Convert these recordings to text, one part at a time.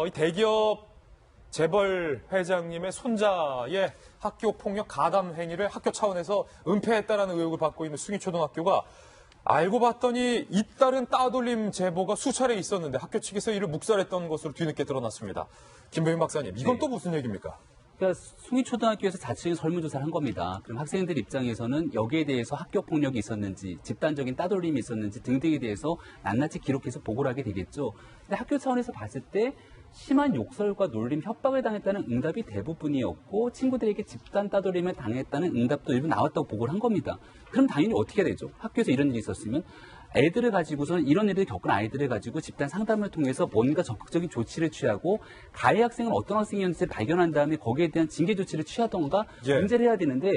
이 대기업 재벌 회장님의 손자의 학교 폭력 가담 행위를 학교 차원에서 은폐했다라는 의혹을 받고 있는 숭일초등학교가 알고 봤더니 잇따른 따돌림 제보가 수차례 있었는데 학교 측에서 이를 묵살했던 것으로 뒤늦게 드러났습니다. 김병민 박사님, 이건 또 무슨 얘기입니까? 그러니까 숭일초등학교에서 자체적인 설문조사를 한 겁니다. 그럼 학생들 입장에서는 여기에 대해서 학교 폭력이 있었는지, 집단적인 따돌림이 있었는지 등등에 대해서 낱낱이 기록해서 보고를 하게 되겠죠. 근데 학교 차원에서 봤을 때 심한 욕설과 놀림, 협박을 당했다는 응답이 대부분이었고 친구들에게 집단 따돌림을 당했다는 응답도 일부 나왔다고 보고를 한 겁니다. 그럼 당연히 어떻게 되죠? 학교에서 이런 일이 있었으면 애들을 가지고서는 이런 일을 겪은 아이들을 가지고 집단 상담을 통해서 뭔가 적극적인 조치를 취하고 가해 학생은 어떤 학생이었는지 발견한 다음에 거기에 대한 징계 조치를 취하던가 문제를 해야 되는데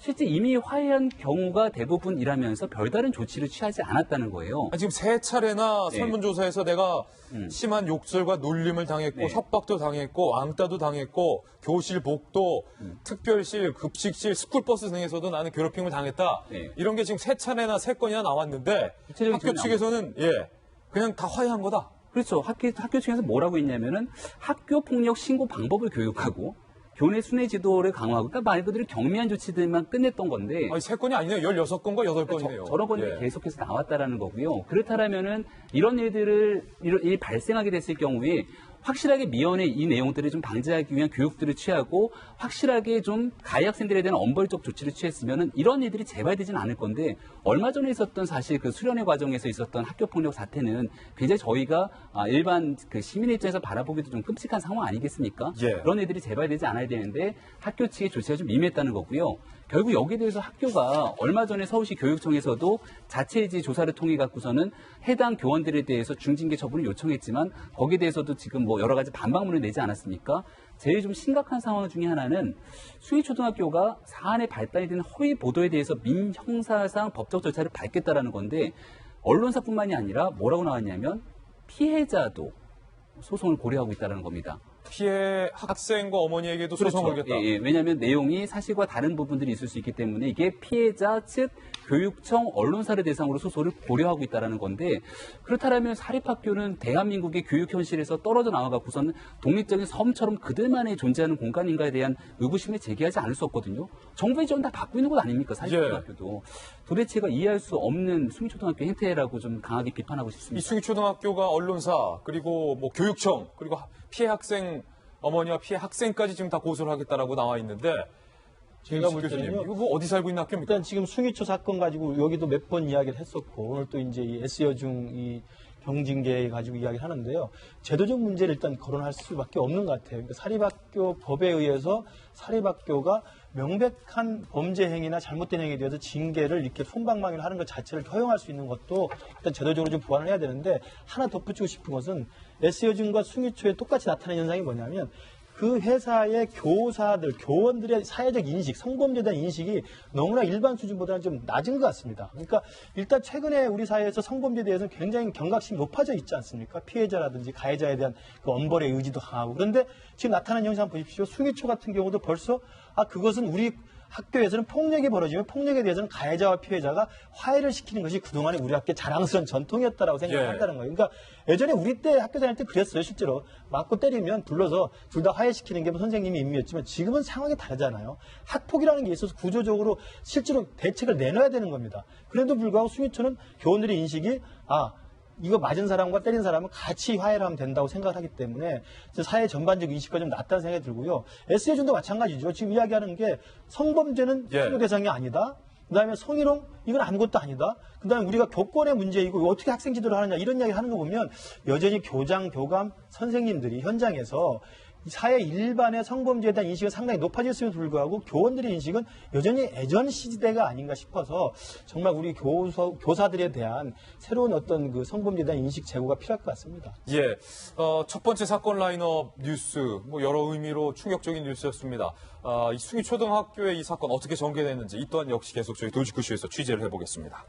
실제 이미 화해한 경우가 대부분이라면서 별다른 조치를 취하지 않았다는 거예요. 지금 세 차례나 설문조사에서 내가 심한 욕설과 놀림을 당했고 협박도 당했고 왕따도 당했고 교실 복도, 특별실, 급식실, 스쿨버스 등에서도 나는 괴롭힘을 당했다. 이런 게 지금 세 차례나 세 건이나 나왔는데 학교 측에서는 그냥 다 화해한 거다. 그렇죠. 학교 측에서 뭐라고 했냐면은 학교 폭력 신고 방법을 교육하고 교내 순회 지도를 강화하고, 그러니까 말 그대로 경미한 조치들만 끝냈던 건데. 아니, 3건이 아니네요. 16건과 8건이네요. 저런 건이 계속해서 나왔다라는 거고요. 그렇다면은 이런 일이 발생하게 됐을 경우에 확실하게 미연에 이 내용들을 좀 방지하기 위한 교육들을 취하고 확실하게 좀 가해 학생들에 대한 엄벌적 조치를 취했으면은 이런 일들이 재발되지는 않을 건데 얼마 전에 있었던 사실 그 수련회 과정에서 있었던 학교 폭력 사태는 굉장히 저희가 일반 그 시민의 입장에서 바라보기도 좀 끔찍한 상황 아니겠습니까? 그런 일들이 재발되지 않아야 되는데 학교 측의 조치가 좀 미미했다는 거고요. 결국 여기에 대해서 학교가 얼마 전에 서울시 교육청에서도 자체이지 조사를 통해 갖고서는 해당 교원들에 대해서 중징계 처분을 요청했지만 거기에 대해서도 지금 뭐 여러 가지 반박문을 내지 않았습니까? 제일 좀 심각한 상황 중에 하나는 숭일초등학교가 사안에 발단이 된 허위 보도에 대해서 민형사상 법적 절차를 밟겠다라는 건데 언론사뿐만이 아니라 뭐라고 나왔냐면 피해자도 소송을 고려하고 있다는 겁니다. 피해 학생과 어머니에게도 소송을 하겠다. 왜냐하면 내용이 사실과 다른 부분들이 있을 수 있기 때문에 이게 피해자 측 교육청 언론사를 대상으로 소송을 고려하고 있다는 건데 그렇다면 사립학교는 대한민국의 교육 현실에서 떨어져 나와갖고서는 독립적인 섬처럼 그들만의 존재하는 공간인가에 대한 의구심을 제기하지 않을 수 없거든요. 정부의 지원 다 받고 있는 것 아닙니까? 사립초등학교도. 도대체가 이해할 수 없는 숭일초등학교 행태라고 좀 강하게 비판하고 싶습니다. 이 숭일초등학교가 언론사 그리고 뭐 교육청 그리고 피해 학생 어머니와 피해 학생까지 지금 다 고소를 하겠다라고 나와 있는데 제가 볼 때는요. 이거 뭐 어디 살고 있는 학교입니까? 일단 지금 숭일초 사건 가지고 여기도 몇 번 이야기를 했었고 오늘 또 이제 이 S여중 이 경징계 가지고 이야기를 하는데요. 제도적 문제를 일단 거론할 수밖에 없는 것 같아요. 그러니까 사립학교 법에 의해서 사립학교가 명백한 범죄 행위나 잘못된 행위에 대해서 징계를 이렇게 솜방망이를 하는 것 자체를 허용할 수 있는 것도 일단 제도적으로 좀 보완을 해야 되는데 하나 덧붙이고 싶은 것은 S여중과 숭일초에 똑같이 나타나는 현상이 뭐냐면 그 회사의 교사들, 교원들의 사회적 인식, 성범죄에 대한 인식이 너무나 일반 수준보다는 좀 낮은 것 같습니다. 그러니까 일단 최근에 우리 사회에서 성범죄에 대해서는 굉장히 경각심이 높아져 있지 않습니까? 피해자라든지 가해자에 대한 그 엄벌의 의지도 강하고. 그런데 지금 나타나는 현상 보십시오. 숭일초 같은 경우도 벌써 그것은 우리 학교에서는 폭력이 벌어지면 폭력에 대해서는 가해자와 피해자가 화해를 시키는 것이 그동안에 우리 학교의 자랑스러운 전통이었다라고 생각한다는 거예요. 그러니까 예전에 우리 때 학교 다닐 때 그랬어요. 실제로 맞고 때리면 불러서 둘 다 화해시키는 게 선생님이 임무였지만 지금은 상황이 다르잖아요. 학폭이라는 게 있어서 구조적으로 실제로 대책을 내놔야 되는 겁니다. 그래도 불구하고 숭일초는 교원들의 인식이 이거 맞은 사람과 때린 사람은 같이 화해를 하면 된다고 생각을 하기 때문에 사회 전반적 인식과 좀 낮다는 생각이 들고요. S여중도 마찬가지죠. 지금 이야기하는 게 성범죄는 신고 대상이 아니다. 그다음에 성희롱 이건 아무것도 아니다. 그다음에 우리가 교권의 문제이고 어떻게 학생 지도를 하느냐 이런 이야기 하는 거 보면 여전히 교장, 교감, 선생님들이 현장에서 사회 일반의 성범죄에 대한 인식은 상당히 높아졌음에도 불구하고 교원들의 인식은 여전히 예전 시대가 아닌가 싶어서 정말 우리 교사들에 대한 새로운 어떤 그 성범죄에 대한 인식 제고가 필요할 것 같습니다. 첫 번째 사건 라인업 뉴스 뭐 여러 의미로 충격적인 뉴스였습니다. 이 숭일초등학교의 이 사건 어떻게 전개됐는지 이 또한 역시 계속 저희 도지크쇼에서 취재를 해보겠습니다.